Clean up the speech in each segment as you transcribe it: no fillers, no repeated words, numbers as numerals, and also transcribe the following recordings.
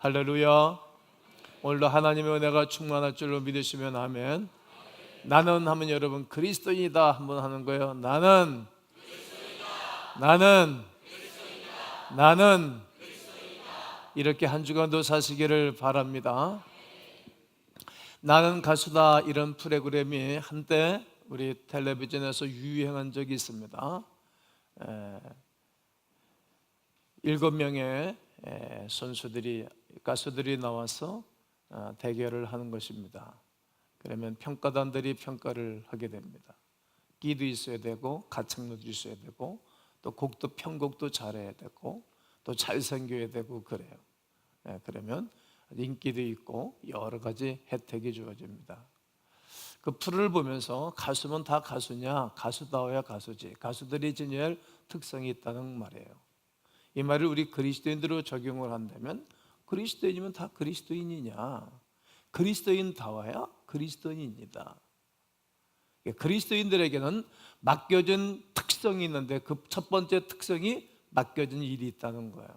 할렐루야. 오늘도 하나님의 은혜가 충만할 줄로 믿으시면 아멘. 나는 하면 여러분 그리스도인이다 한번 하는 거예요. 나는 이렇게 한 주간도 사시기를 바랍니다. 나는 가수다 이런 프로그램이 한때 우리 텔레비전에서 유행한 적이 있습니다. 7명의 선수들이 가수들이 나와서 대결을 하는 것입니다. 그러면 평가단들이 평가를 하게 됩니다. 끼도 있어야 되고 가창력도 있어야 되고 또 곡도 편곡도 잘해야 되고 또 잘생겨야 되고 그래요. 그러면 인기도 있고 여러 가지 혜택이 주어집니다. 그 프로를 보면서 가수면 다 가수냐? 가수다워야 가수지. 가수들이 지녀야 할 특성이 있다는 말이에요. 이 말을 우리 그리스도인들로 적용을 한다면 그리스도인이면 다 그리스도인이냐? 그리스도인다워야 그리스도인입니다. 그리스도인들에게는 맡겨진 특성이 있는데 그 첫 번째 특성이 맡겨진 일이 있다는 거예요.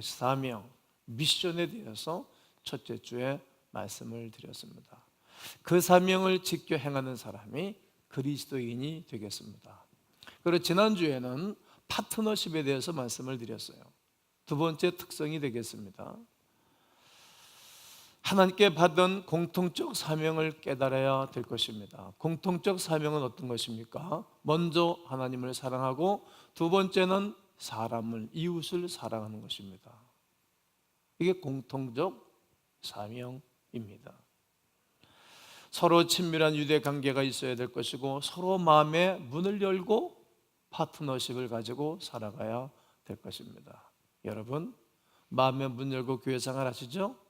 사명, 미션에 대해서 첫째 주에 말씀을 드렸습니다. 그 사명을 지켜 행하는 사람이 그리스도인이 되겠습니다. 그리고 지난주에는 파트너십에 대해서 말씀을 드렸어요. 두 번째 특성이 되겠습니다. 하나님께 받은 공통적 사명을 깨달아야 될 것입니다. 공통적 사명은 어떤 것입니까? 먼저 하나님을 사랑하고 두 번째는 사람을, 이웃을 사랑하는 것입니다. 이게 공통적 사명입니다. 서로 친밀한 유대 관계가 있어야 될 것이고 서로 마음의 문을 열고 파트너십을 가지고 살아가야 될 것입니다. 여러분, 마음의 문 열고 교회 생활 하시죠?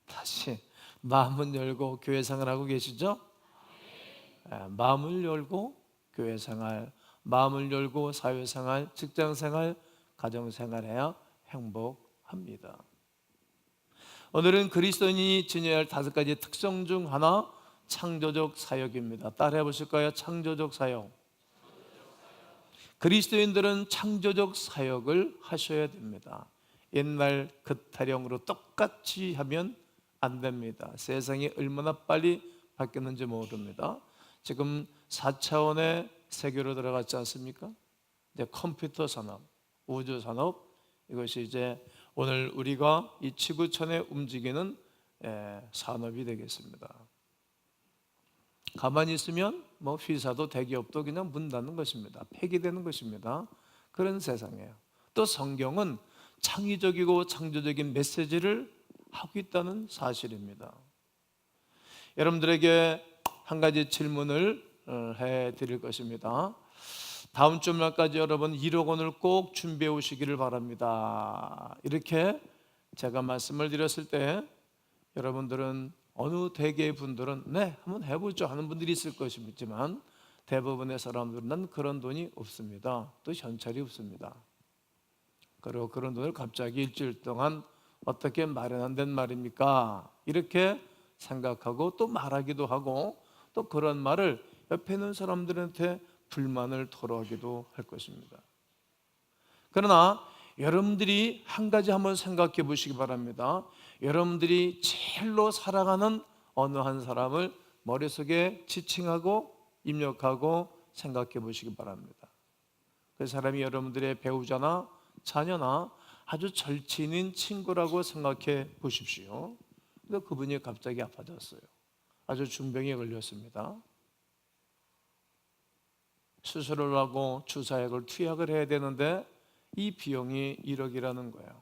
다시 마음은 열고 교회 생활하고 계시죠? 마음을 열고 교회 생활, 마음을 열고 사회 생활, 직장 생활, 가정 생활해야 행복합니다. 오늘은 그리스도인이 지녀야 할 5가지 특성 중 하나, 창조적 사역입니다. 따라해 보실까요? 창조적 사역. 그리스도인들은 창조적 사역을 하셔야 됩니다. 옛날 그 타령으로 똑같이 하면 안 됩니다. 세상이 얼마나 빨리 바뀌었는지 모릅니다. 지금 4차원의 세계로 들어갔지 않습니까? 이제 컴퓨터 산업, 우주 산업, 이것이 이제 오늘 우리가 이 지구촌에 움직이는 산업이 되겠습니다. 가만히 있으면 뭐 회사도 대기업도 그냥 문 닫는 것입니다. 폐기되는 것입니다. 그런 세상이에요. 또 성경은 창의적이고 창조적인 메시지를 하고 있다는 사실입니다. 여러분들에게 한 가지 질문을 해 드릴 것입니다. 다음 주말까지 여러분 1억 원을 꼭 준비해 오시기를 바랍니다. 이렇게 제가 말씀을 드렸을 때 여러분들은 어느 대개의 분들은 네, 한번 해보죠 하는 분들이 있을 것이지만 대부분의 사람들은 난 그런 돈이 없습니다. 또 현찰이 없습니다. 그리고 그런 돈을 갑자기 일주일 동안 어떻게 마련한단 말입니까? 이렇게 생각하고 또 말하기도 하고 또 그런 말을 옆에 있는 사람들한테 불만을 토로하기도 할 것입니다. 그러나 여러분들이 한 가지 한번 생각해 보시기 바랍니다. 여러분들이 제일로 사랑하는 어느 한 사람을 머릿속에 지칭하고 입력하고 생각해 보시기 바랍니다. 그 사람이 여러분들의 배우자나 자녀나 아주 절친인 친구라고 생각해 보십시오. 근데 그분이 갑자기 아파졌어요. 아주 중병에 걸렸습니다. 수술을 하고 주사약을 투약을 해야 되는데 이 비용이 1억이라는 거예요.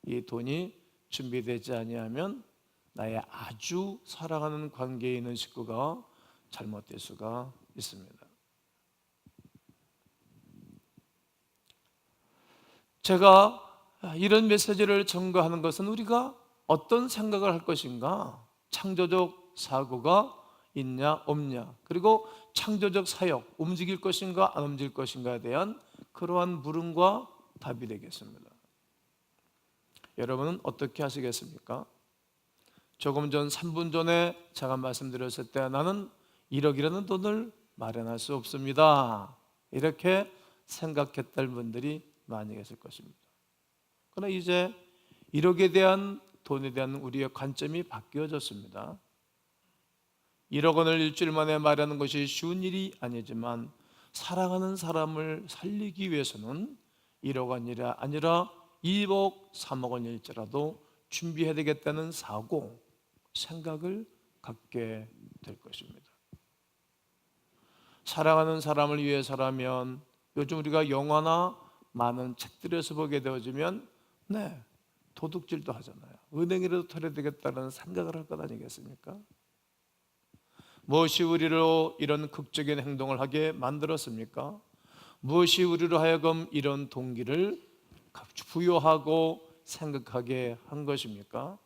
이 돈이 준비되지 아니하면 나의 아주 사랑하는 관계에 있는 식구가 잘못될 수가 있습니다. 제가 이런 메시지를 전가하는 것은 우리가 어떤 생각을 할 것인가, 창조적 사고가 있냐 없냐, 그리고 창조적 사역 움직일 것인가 안 움직일 것인가에 대한 그러한 물음과 답이 되겠습니다. 여러분은 어떻게 하시겠습니까? 조금 전 3분 전에 제가 말씀드렸을 때 나는 1억이라는 돈을 마련할 수 없습니다, 이렇게 생각했던 분들이 많이 계실 것입니다. 그러나 이제 1억에 대한 돈에 대한 우리의 관점이 바뀌어졌습니다. 1억 원을 일주일 만에 마련하는 것이 쉬운 일이 아니지만 사랑하는 사람을 살리기 위해서는 1억 원이 아니라 2억, 3억 원일지라도 준비해야 되겠다는 생각을 갖게 될 것입니다. 사랑하는 사람을 위해서라면 요즘 우리가 영화나 많은 책들에서 보게 되어지면 도둑질도 하잖아요. 은행이라도 털어야 되겠다는 생각을 할 것 아니겠습니까? 무엇이 우리로 이런 극적인 행동을 하게 만들었습니까? 무엇이 우리로 하여금 이런 동기를 부여하고 생각하게 한 것입니까?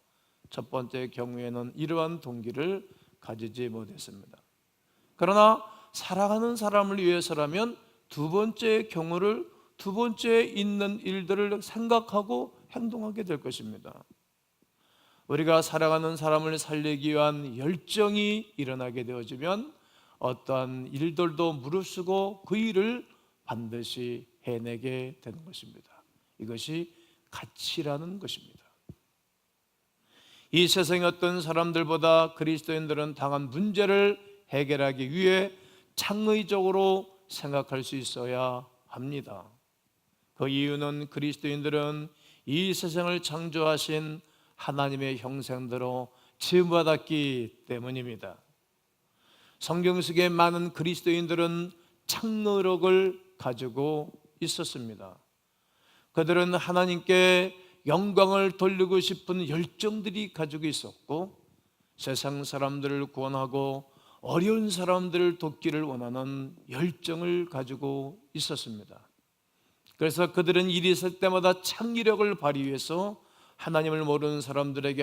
첫 번째 경우에는 이러한 동기를 가지지 못했습니다. 그러나 사랑하는 사람을 위해서라면 두 번째 있는 일들을 생각하고 행동하게 될 것입니다. 우리가 사랑하는 사람을 살리기 위한 열정이 일어나게 되어지면 어떠한 일들도 무릅쓰고 그 일을 반드시 해내게 되는 것입니다. 이것이 가치라는 것입니다. 이 세상의 어떤 사람들보다 그리스도인들은 당한 문제를 해결하기 위해 창의적으로 생각할 수 있어야 합니다. 그 이유는 그리스도인들은 이 세상을 창조하신 하나님의 형상대로 지음받았기 때문입니다. 성경 속에 많은 그리스도인들은 창의력을 가지고 있었습니다. 그들은 하나님께 영광을 돌리고 싶은 열정들이 가지고 있었고 세상 사람들을 구원하고 어려운 사람들을 돕기를 원하는 열정을 가지고 있었습니다. 그래서 그들은 일이 있을 때마다 창의력을 발휘해서 하나님을 모르는 사람들에게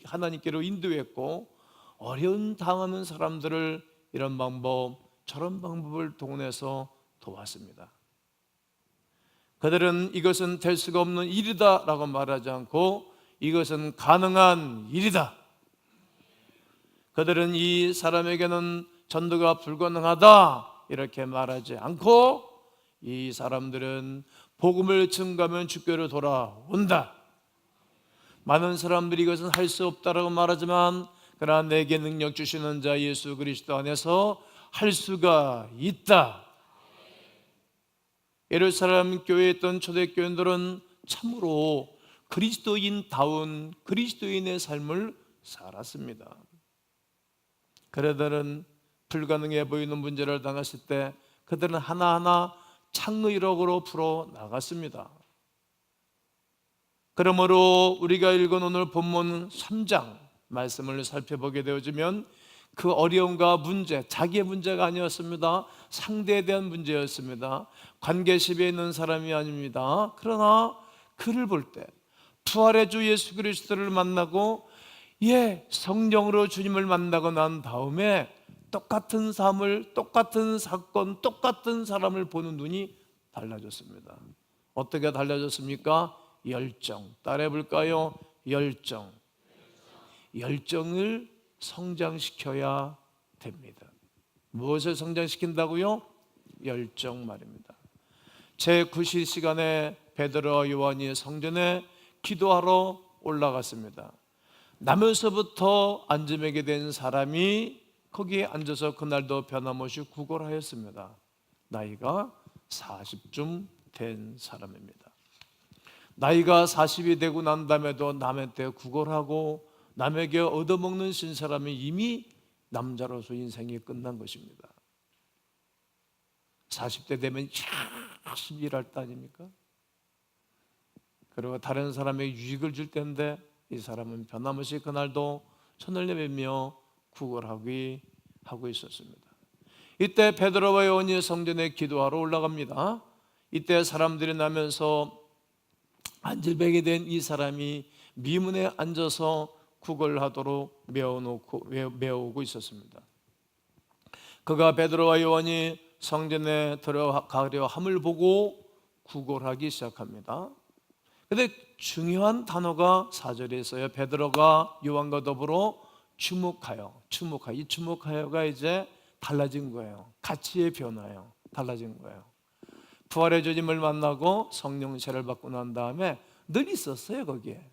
하나님께로 인도했고 어려운 당하는 사람들을 이런 방법 저런 방법을 동원해서 도왔습니다. 그들은 이것은 될 수가 없는 일이다 라고 말하지 않고 이것은 가능한 일이다. 그들은 이 사람에게는 전도가 불가능하다 이렇게 말하지 않고 이 사람들은 복음을 증거하면 주께로 돌아온다. 많은 사람들이 이것은 할 수 없다라고 말하지만 그러나 내게 능력 주시는 자 예수 그리스도 안에서 할 수가 있다. 예루살렘 교회에 있던 초대교인들은 참으로 그리스도인다운 그리스도인의 삶을 살았습니다. 그들은 불가능해 보이는 문제를 당했을 때 그들은 하나하나 창의력으로 풀어 나갔습니다. 그러므로 우리가 읽은 오늘 본문 3장 말씀을 살펴보게 되어지면 그 어려움과 문제, 자기의 문제가 아니었습니다. 상대에 대한 문제였습니다. 관계십에 있는 사람이 아닙니다. 그러나 그를 볼 때 부활의 주 예수 그리스도를 만나고 성령으로 주님을 만나고 난 다음에 똑같은 삶을, 똑같은 사건, 똑같은 사람을 보는 눈이 달라졌습니다. 어떻게 달라졌습니까? 열정. 따라해 볼까요? 열정을 성장시켜야 됩니다. 무엇을 성장시킨다고요? 열정 말입니다. 제9시 시간에 베드로와 요한이 성전에 기도하러 올라갔습니다. 나면서부터 안점에게 된 사람이 거기에 앉아서 그날도 변함없이 구걸하였습니다. 나이가 40쯤 된 사람입니다. 나이가 40이 되고 난 다음에도 남한테 구걸하고 남에게 얻어먹는 신사람이 이미 남자로서 인생이 끝난 것입니다. 40대 되면 열심히 일할 때 아닙니까? 그리고 다른 사람에게 유익을 줄 텐데 이 사람은 변함없이 그날도 손을 내밀며 구걸하고 있었습니다. 이때 베드로와 요한이 성전에 기도하러 올라갑니다. 이때 사람들이 나면서 안질병이 된 이 사람이 미문에 앉아서 구걸하도록 메어오고 있었습니다. 그가 베드로와 요한이 성전에 들어가려 함을 보고 구걸하기 시작합니다. 그런데 중요한 단어가 4절에 있어요. 베드로가 요한과 더불어 주목하여. 이 주목하여가 이제 달라진 거예요. 가치의 변화예요. 달라진 거예요. 부활의 주님을 만나고 성령 세례를 받고 난 다음에 늘 있었어요. 거기에.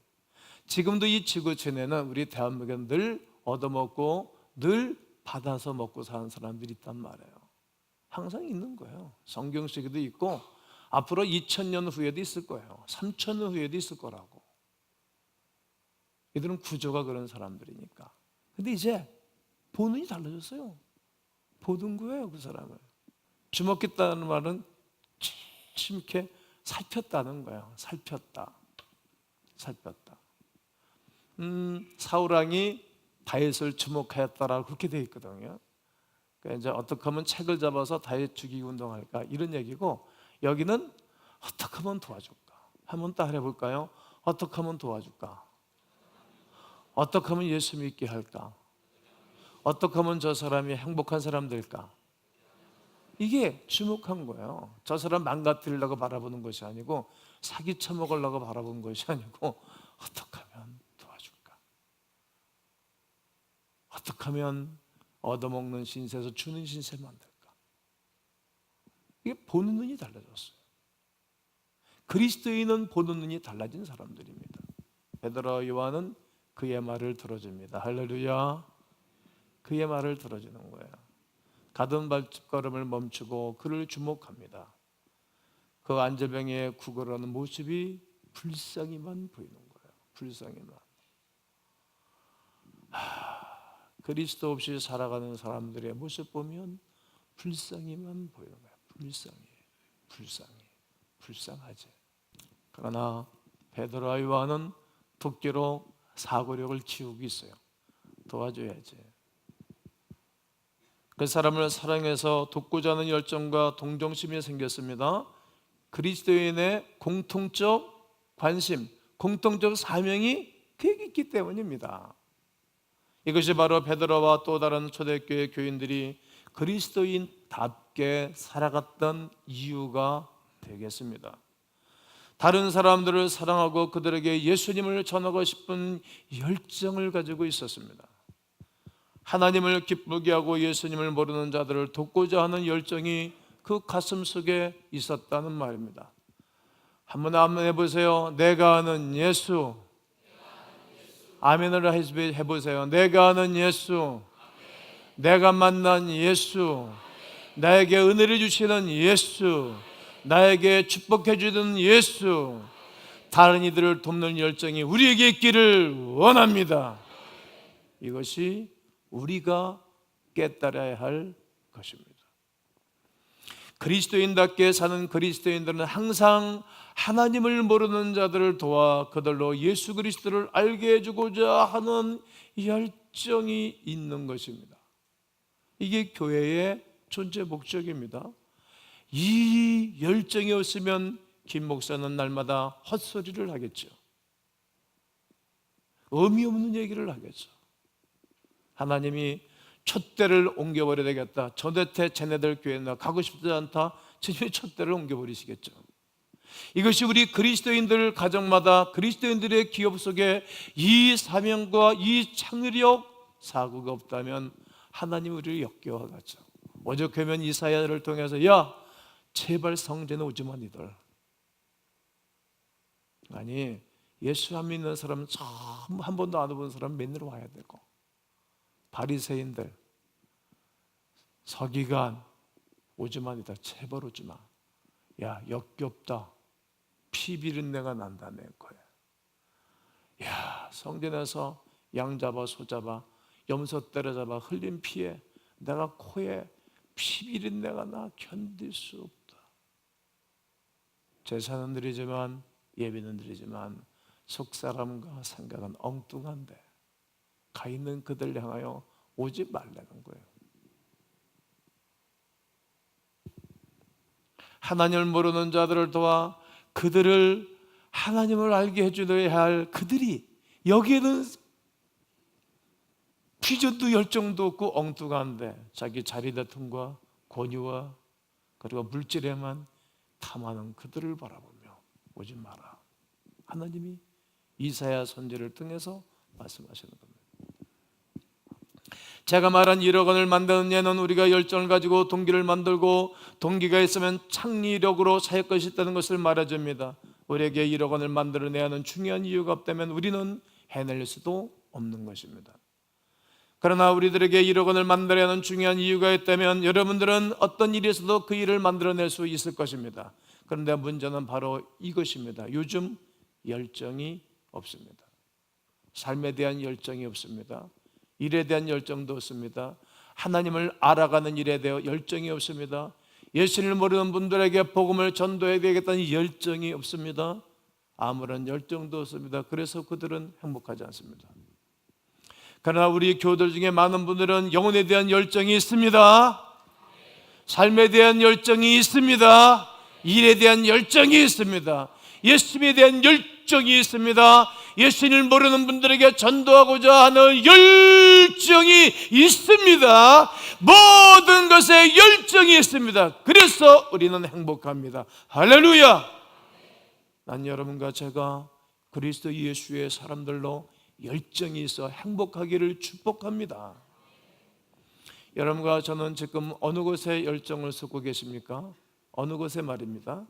지금도 이 지구촌에는 우리 대한민국에 늘 얻어먹고 늘 받아서 먹고 사는 사람들이 있단 말이에요. 항상 있는 거예요. 성경 속에도 있고 앞으로 2000년 후에도 있을 거예요. 3000년 후에도 있을 거라고. 이들은 구조가 그런 사람들이니까. 근데 이제 보는이 달라졌어요. 보는 거예요, 그 사람을. 주목했다는 말은 이렇게 살폈다는 거예요. 살폈다. 사울왕이 다윗을 주목하였다라고 그렇게 되어 있거든요. 그러니까 이제 어떻게 하면 책을 잡아서 다윗 죽이기 운동할까 이런 얘기고, 여기는 어떻게 하면 도와줄까? 한번 따라해 볼까요? 어떻게 하면 도와줄까? 어떻게 하면 예수 믿게 할까? 어떻게 하면 저 사람이 행복한 사람 될까? 이게 주목한 거예요. 저 사람 망가뜨리려고 바라보는 것이 아니고, 사기 쳐먹으려고 바라보는 것이 아니고, 어떻게 하면 도와줄까? 어떻게 하면 얻어먹는 신세에서 주는 신세 만들까? 이게 보는 눈이 달라졌어요. 그리스도인은 보는 눈이 달라진 사람들입니다. 베드로와 요한은 그의 말을 들어줍니다. 할렐루야. 그의 말을 들어주는 거예요. 가던 발걸음을 멈추고 그를 주목합니다. 그 안절병에 구걸하는 모습이 불쌍히만 보이는 거예요. 불쌍히만. 그리스도 없이 살아가는 사람들의 모습 보면 불쌍히만 보이는 거예요. 불쌍하지. 그러나 베드로와 요한은 도끼로 사고력을 키우고 있어요. 도와줘야지. 그 사람을 사랑해서 돕고자 하는 열정과 동정심이 생겼습니다. 그리스도인의 공통적 관심, 공통적 사명이 그에게 있기 때문입니다. 이것이 바로 베드로와 또 다른 초대교회 교인들이 그리스도인답게 살아갔던 이유가 되겠습니다. 다른 사람들을 사랑하고 그들에게 예수님을 전하고 싶은 열정을 가지고 있었습니다. 하나님을 기쁘게 하고 예수님을 모르는 자들을 돕고자 하는 열정이 그 가슴 속에 있었다는 말입니다. 한번 해보세요. 내가 아는 예수. 아멘을 해보세요. 내가 아는 예수. 내가 만난 예수. 나에게 은혜를 주시는 예수. 나에게 축복해 주는 예수. 다른 이들을 돕는 열정이 우리에게 있기를 원합니다. 이것이 우리가 깨달아야 할 것입니다. 그리스도인답게 사는 그리스도인들은 항상 하나님을 모르는 자들을 도와 그들로 예수 그리스도를 알게 해주고자 하는 열정이 있는 것입니다. 이게 교회의 존재 목적입니다. 이 열정이 없으면 김 목사는 날마다 헛소리를 하겠죠. 의미 없는 얘기를 하겠죠. 하나님이 촛대를 옮겨버려야 되겠다. 저대태 쟤네들 교회에 나 가고 싶지 않다. 주님이 촛대를 옮겨버리시겠죠. 이것이 우리 그리스도인들 가정마다 그리스도인들의 기업 속에 이 사명과 이 창의력 사고가 없다면 하나님 우리를 역겨워하겠죠. 오죽하면 이사야를 통해서 야 제발 성전에 오지마 니들. 아니 예수 안 믿는 사람은 처음 한 번도 안 와본 사람은 맨날 와야 되고, 바리새인들 서기관 오지마 니들. 제발 오지마. 야 역겹다. 피 비린내가 난다 내 거야. 야 성전에서 양 잡아 소 잡아 염소 때려잡아 흘린 피에 내가 코에 피 비린내가 나 견딜 수 없다. 제사는 드리지만 예배는 드리지만 속사람과 생각은 엉뚱한데 가 있는 그들 향하여 오지 말라는 거예요. 하나님을 모르는 자들을 도와 그들을 하나님을 알게 해줘야 할 그들이 여기에는 비전도 열정도 없고 엉뚱한데 자기 자리다툼과 권유와 그리고 물질에만 탐하는 그들을 바라보며 오지 마라. 하나님이 이사야 선지를 통해서 말씀하시는 겁니다. 제가 말한 1억 원을 만드는 예는 우리가 열정을 가지고 동기를 만들고 동기가 있으면 창의력으로 사역할 수 있다는 것을 말해줍니다. 우리에게 1억 원을 만들어내야 하는 중요한 이유가 없다면 우리는 해낼 수도 없는 것입니다. 그러나 우리들에게 1억 원을 만들어야 하는 중요한 이유가 있다면 여러분들은 어떤 일에서도 그 일을 만들어낼 수 있을 것입니다. 그런데 문제는 바로 이것입니다. 요즘 열정이 없습니다. 삶에 대한 열정이 없습니다. 일에 대한 열정도 없습니다. 하나님을 알아가는 일에 대해 열정이 없습니다. 예수를 모르는 분들에게 복음을 전도해야 되겠다는 열정이 없습니다. 아무런 열정도 없습니다. 그래서 그들은 행복하지 않습니다. 그러나 우리 교우들 중에 많은 분들은 영혼에 대한 열정이 있습니다. 삶에 대한 열정이 있습니다. 일에 대한 열정이 있습니다. 예수님에 대한 열정이 있습니다. 예수님을 모르는 분들에게 전도하고자 하는 열정이 있습니다. 모든 것에 열정이 있습니다. 그래서 우리는 행복합니다. 할렐루야! 난 여러분과 제가 그리스도 예수의 사람들로 열정이 있어 행복하기를 축복합니다. 여러분과 저는 지금 어느 곳에 열정을 쏟고 계십니까? 어느 곳에 말입니다.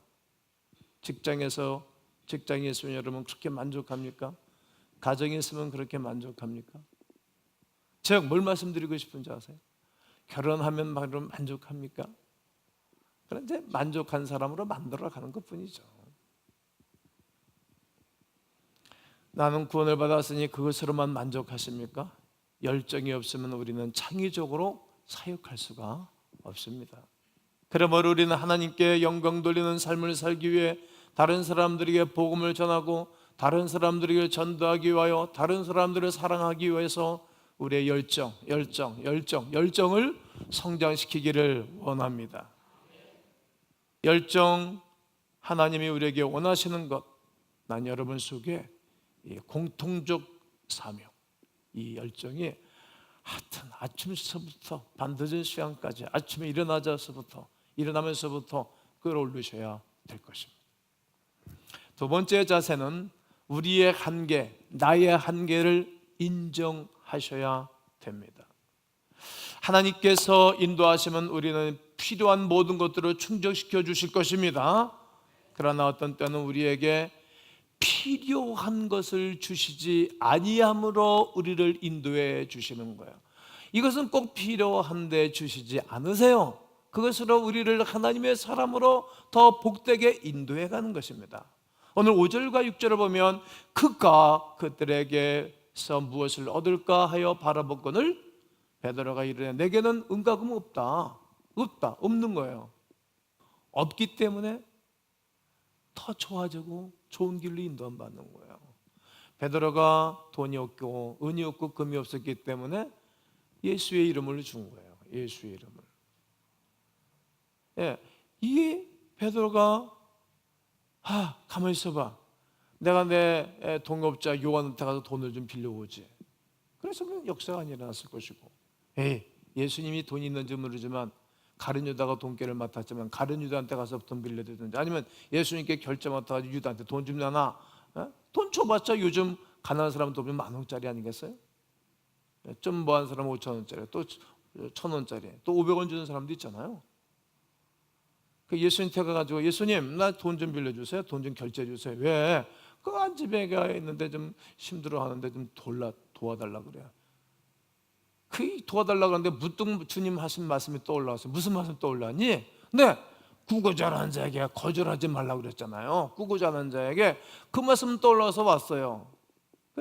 직장에 있으면 여러분 그렇게 만족합니까? 가정에 있으면 그렇게 만족합니까? 제가 뭘 말씀드리고 싶은지 아세요? 결혼하면 바로 만족합니까? 그런데 만족한 사람으로 만들어가는 것뿐이죠. 나는 구원을 받았으니 그것으로만 만족하십니까? 열정이 없으면 우리는 창의적으로 사역할 수가 없습니다. 그러므로 우리는 하나님께 영광 돌리는 삶을 살기 위해 다른 사람들에게 복음을 전하고 다른 사람들에게 전도하기 위하여 다른 사람들을 사랑하기 위해서 우리의 열정을 성장시키기를 원합니다. 열정, 하나님이 우리에게 원하시는 것, 난 여러분 속에 이 공통적 사명, 이 열정이 하여튼 아침서부터 밤늦은 시간까지 아침에 일어나면서부터 끌어올리셔야 될 것입니다. 두 번째 자세는 우리의 한계, 나의 한계를 인정하셔야 됩니다. 하나님께서 인도하시면 우리는 필요한 모든 것들을 충족시켜 주실 것입니다. 그러나 어떤 때는 우리에게 필요한 것을 주시지 아니함으로 우리를 인도해 주시는 거예요. 이것은 꼭 필요한데 주시지 않으세요. 그것으로 우리를 하나님의 사람으로 더 복되게 인도해 가는 것입니다. 오늘 5절과 6절을 보면 그가 그들에게서 무엇을 얻을까 하여 바라보거늘 베드로가 이르되 내게는 은과 금 없는 거예요. 없기 때문에 더 좋아지고 좋은 길로 인도함 받는 거예요. 베드로가 돈이 없고 은이 없고 금이 없었기 때문에 예수의 이름을 준 거예요. 예수의 이름을. 예, 이 베드로가 가만히 있어봐. 내가 내 동업자 요한한테 가서 돈을 좀 빌려오지. 그래서 그냥 역사가 안 일어났을 것이고, 예수님이 돈이 있는지 모르지만 가룟 유다가 돈깨를 맡았지만 가룟 유다한테 가서 돈 빌려드든지, 아니면 예수님께 결제 맡아가지고 유다한테 돈 좀 내놔. 돈 줘봤자 요즘 가난한 사람 돈 10,000원짜리 아니겠어요? 좀 뭐한 사람은 5,000원짜리, 또 1,000원짜리, 또 500원 주는 사람도 있잖아요. 그 예수님한테 가가지고 예수님 나 돈 좀 빌려주세요. 돈 좀 결제해 주세요. 왜? 그 한 집에가 있는데 좀 힘들어하는데 좀 도와달라 그래요. 그 도와달라 그러는데 무뚱 주님 하신 말씀이 떠올라왔어요. 무슨 말씀 떠올랐니? 네, 꾸고자라는 자에게 거절하지 말라고 그랬잖아요. 꾸고자라는 자에게 그 말씀 떠올라서 왔어요.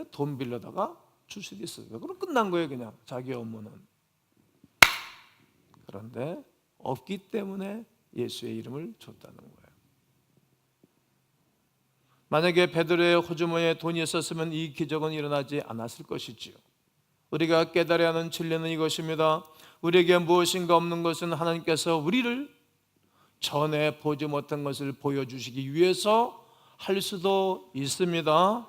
돈 빌려다가 줄 수도 있어요. 그럼 끝난 거예요. 그냥 자기 업무는. 그런데 없기 때문에 예수의 이름을 줬다는 거예요. 만약에 베드로의 호주머니에 돈이 있었으면 이 기적은 일어나지 않았을 것이지요. 우리가 깨달아야 하는 진리는 이것입니다. 우리에게 무엇인가 없는 것은 하나님께서 우리를 전에 보지 못한 것을 보여주시기 위해서 할 수도 있습니다.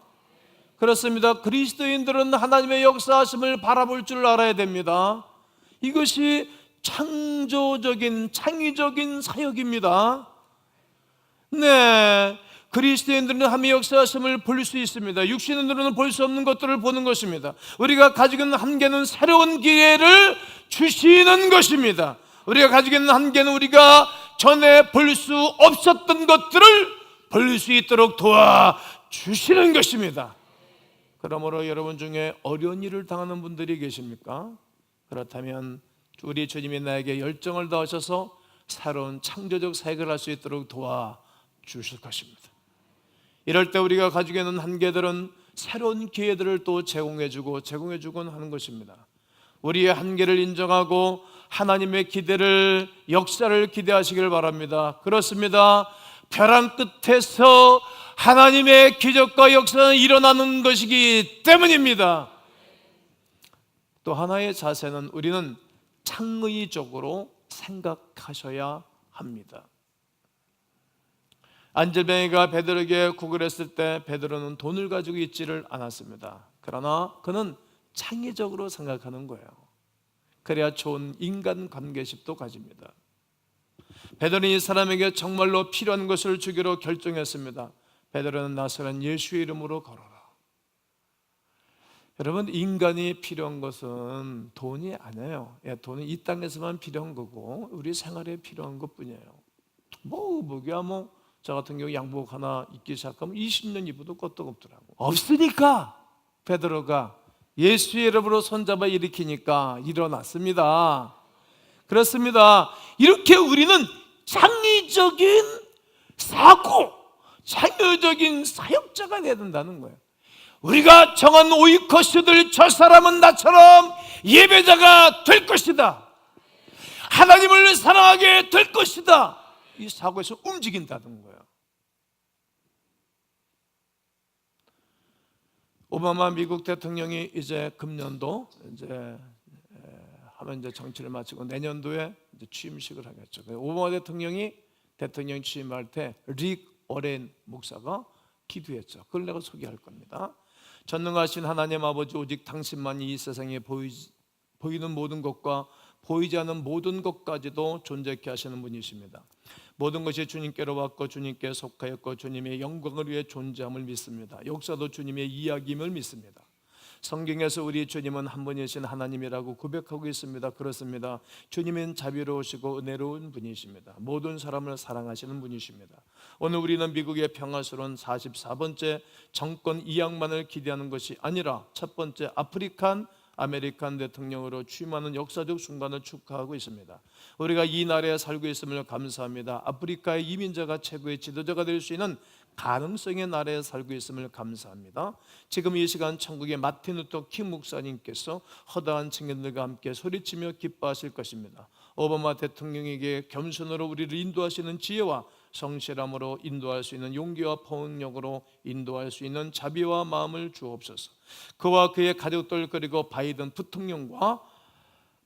그렇습니다. 그리스도인들은 하나님의 역사하심을 바라볼 줄 알아야 됩니다. 이것이 창조적인 창의적인 사역입니다. 네, 그리스도인들은 하나님의 역사하심을 볼 수 있습니다. 육신의 눈으로는 볼 수 없는 것들을 보는 것입니다. 우리가 가지고 있는 한계는 새로운 기회를 주시는 것입니다. 우리가 가지고 있는 한계는 우리가 전에 볼 수 없었던 것들을 벌릴 수 있도록 도와주시는 것입니다. 그러므로 여러분 중에 어려운 일을 당하는 분들이 계십니까? 그렇다면 우리 주님이 나에게 열정을 더하셔서 새로운 창조적 사역을 할 수 있도록 도와주실 것입니다. 이럴 때 우리가 가지고 있는 한계들은 새로운 기회들을 또 제공해주곤 하는 것입니다. 우리의 한계를 인정하고 하나님의 기대를, 역사를 기대하시길 바랍니다. 그렇습니다. 벼랑 끝에서 하나님의 기적과 역사는 일어나는 것이기 때문입니다. 또 하나의 자세는 우리는 창의적으로 생각하셔야 합니다. 안질뱅이가 베드로에게 구걸했을 때 베드로는 돈을 가지고 있지를 않았습니다. 그러나 그는 창의적으로 생각하는 거예요. 그래야 좋은 인간관계십도 가집니다. 베드로는 이 사람에게 정말로 필요한 것을 주기로 결정했습니다. 베드로는 나사렛 예수의 이름으로 걸어라. 여러분, 인간이 필요한 것은 돈이 아니에요. 돈은 이 땅에서만 필요한 거고 우리 생활에 필요한 것뿐이에요. 저 같은 경우 양복 하나 입기 시작하면 20년 입어도 끄떡없더라고. 없으니까 베드로가 예수의 이름으로 손잡아 일으키니까 일어났습니다. 그렇습니다. 이렇게 우리는 창의적인 사고, 창의적인 사역자가 되어야 된다는 거예요. 우리가 정한 오이코스들, 저 사람은 나처럼 예배자가 될 것이다, 하나님을 사랑하게 될 것이다, 이 사고에서 움직인다는 거예요. 오바마 미국 대통령이 이제 금년도 하면 정치를 마치고 내년도에 취임식을 하겠죠. 오바마 대통령이 대통령 취임할 때 릭 오렌 목사가 기도했죠. 그걸 내가 소개할 겁니다. 전능하신 하나님 아버지, 오직 당신만이 이 세상에 보이는 모든 것과 보이지 않는 모든 것까지도 존재케 하시는 분이십니다. 모든 것이 주님께로 왔고 주님께 속하였고 주님의 영광을 위해 존재함을 믿습니다. 역사도 주님의 이야기임을 믿습니다. 성경에서 우리 주님은 한 분이신 하나님이라고 고백하고 있습니다. 그렇습니다. 주님은 자비로우시고 은혜로운 분이십니다. 모든 사람을 사랑하시는 분이십니다. 오늘 우리는 미국의 평화스러운 44번째 정권 이양만을 기대하는 것이 아니라 첫 번째 아메리칸 대통령으로 취임하는 역사적 순간을 축하하고 있습니다. 우리가 이 나라에 살고 있음을 감사합니다. 아프리카의 이민자가 최고의 지도자가 될 수 있는 가능성의 나라에 살고 있음을 감사합니다. 지금 이 시간 천국의 마틴 루터 킹 목사님께서 허다한 청년들과 함께 소리치며 기뻐하실 것입니다. 오바마 대통령에게 겸손으로 우리를 인도하시는 지혜와 성실함으로 인도할 수 있는 용기와 포용력으로 인도할 수 있는 자비와 마음을 주옵소서. 그와 그의 가족들, 그리고 바이든 부통령과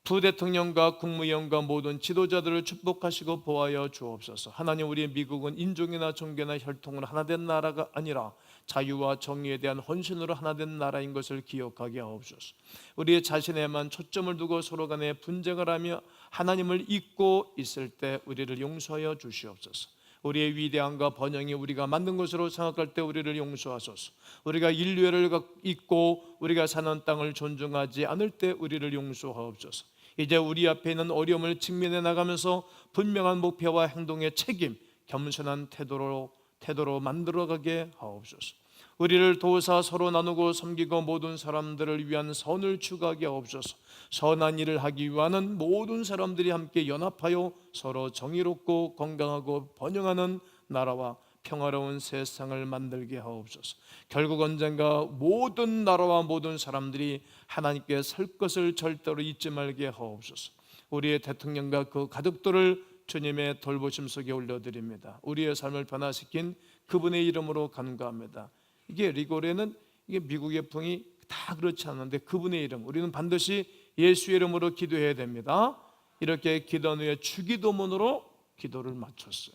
부대통령과 국무위원과 모든 지도자들을 축복하시고 보호하여 주옵소서. 하나님, 우리 미국은 인종이나 종교나 혈통으로 하나된 나라가 아니라 자유와 정의에 대한 헌신으로 하나된 나라인 것을 기억하게 하옵소서. 우리 자신에만 초점을 두고 서로 간에 분쟁을 하며 하나님을 잊고 있을 때 우리를 용서하여 주시옵소서. 우리의 위대함과 번영이 우리가 만든 것으로 생각할 때 우리를 용서하소서. 우리가 인류애를 잊고 우리가 사는 땅을 존중하지 않을 때 우리를 용서하옵소서. 이제 우리 앞에 있는 어려움을 직면해 나가면서 분명한 목표와 행동의 책임, 겸손한 태도로 만들어가게 하옵소서. 우리를 도우사 서로 나누고 섬기고 모든 사람들을 위한 선을 추구하게 하옵소서. 선한 일을 하기 위하는 모든 사람들이 함께 연합하여 서로 정의롭고 건강하고 번영하는 나라와 평화로운 세상을 만들게 하옵소서. 결국 언젠가 모든 나라와 모든 사람들이 하나님께 설 것을 절대로 잊지 말게 하옵소서. 우리의 대통령과 그 가족들을 주님의 돌보심 속에 올려드립니다. 우리의 삶을 변화시킨 그분의 이름으로 간구합니다. 이게 리고레는 이게 미국의 풍이 다 그렇지 않은데 그분의 이름, 우리는 반드시 예수의 이름으로 기도해야 됩니다. 이렇게 기도한 후에 주기도문으로 기도를 마쳤어요.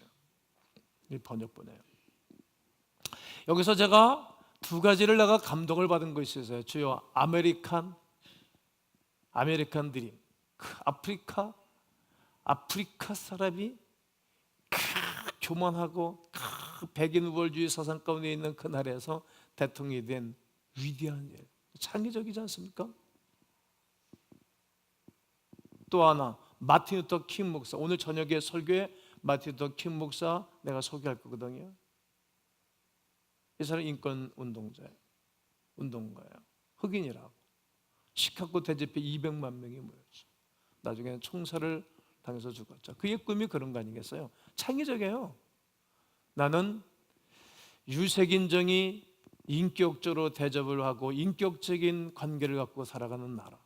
이 번역본이에요. 여기서 제가 두 가지를 내가 감동을 받은 것이 있어요. 주여, 아메리칸 드림, 아프리카 사람이 교만하고 백인 우월주의 사상 가운데 있는 그 나라에서 대통령이 된 위대한 일, 창의적이지 않습니까? 또 하나, 마틴 루터 킹 목사. 오늘 저녁에 설교에 마틴 루터 킹 목사 내가 소개할 거거든요. 이 사람 인권 운동가예요. 흑인이라고. 시카고 대집회 200만 명이 모였죠. 나중에는 총살을 당해서 죽었죠. 그의 꿈이 그런 거 아니겠어요? 창의적이에요. 나는 유색인종이 인격적으로 대접을 하고 인격적인 관계를 갖고 살아가는 나라.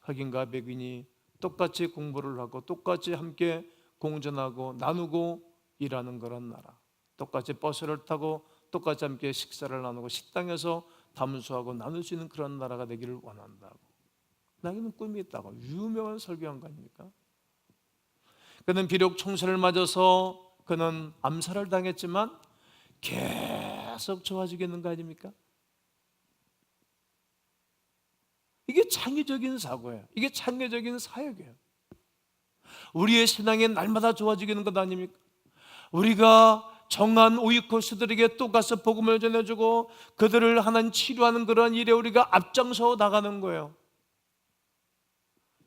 흑인과 백인이 똑같이 공부를 하고 똑같이 함께 공존하고 나누고 일하는 그런 나라. 똑같이 버스를 타고 똑같이 함께 식사를 나누고 식당에서 담수하고 나눌 수 있는 그런 나라가 되기를 원한다고. 나에게는 꿈이 있다고. 유명한 설교한 거 아닙니까? 그는 비록 총살을 맞아서 그는 암살을 당했지만 계속 좋아지겠는 거 아닙니까? 이게 창의적인 사고예요. 이게 창의적인 사역이에요. 우리의 신앙이 날마다 좋아지는 것 아닙니까? 우리가 정한 오이코스들에게 또 가서 복음을 전해주고 그들을 하나님 치료하는 그런 일에 우리가 앞장서 나가는 거예요.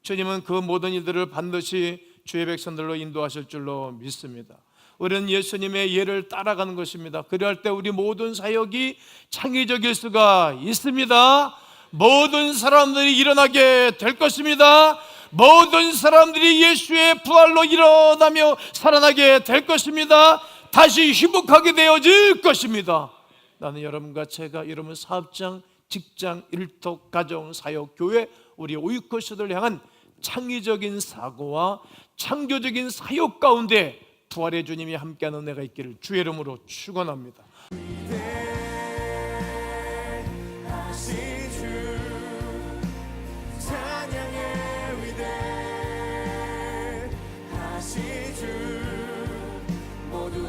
주님은 그 모든 일들을 반드시 주의 백성들로 인도하실 줄로 믿습니다. 우리는 예수님의 예를 따라가는 것입니다. 그럴 때 우리 모든 사역이 창의적일 수가 있습니다. 모든 사람들이 일어나게 될 것입니다. 모든 사람들이 예수의 부활로 일어나며 살아나게 될 것입니다. 다시 회복하게 되어질 것입니다. 나는 여러분과 제가 여러분 사업장, 직장, 일터, 가정, 사역, 교회, 우리 오이코스들을 향한 창의적인 사고와 창조적인 사역 가운데 부활의 주님이 함께하는 은혜가 있기를 주의 이름으로 축원합니다. 모두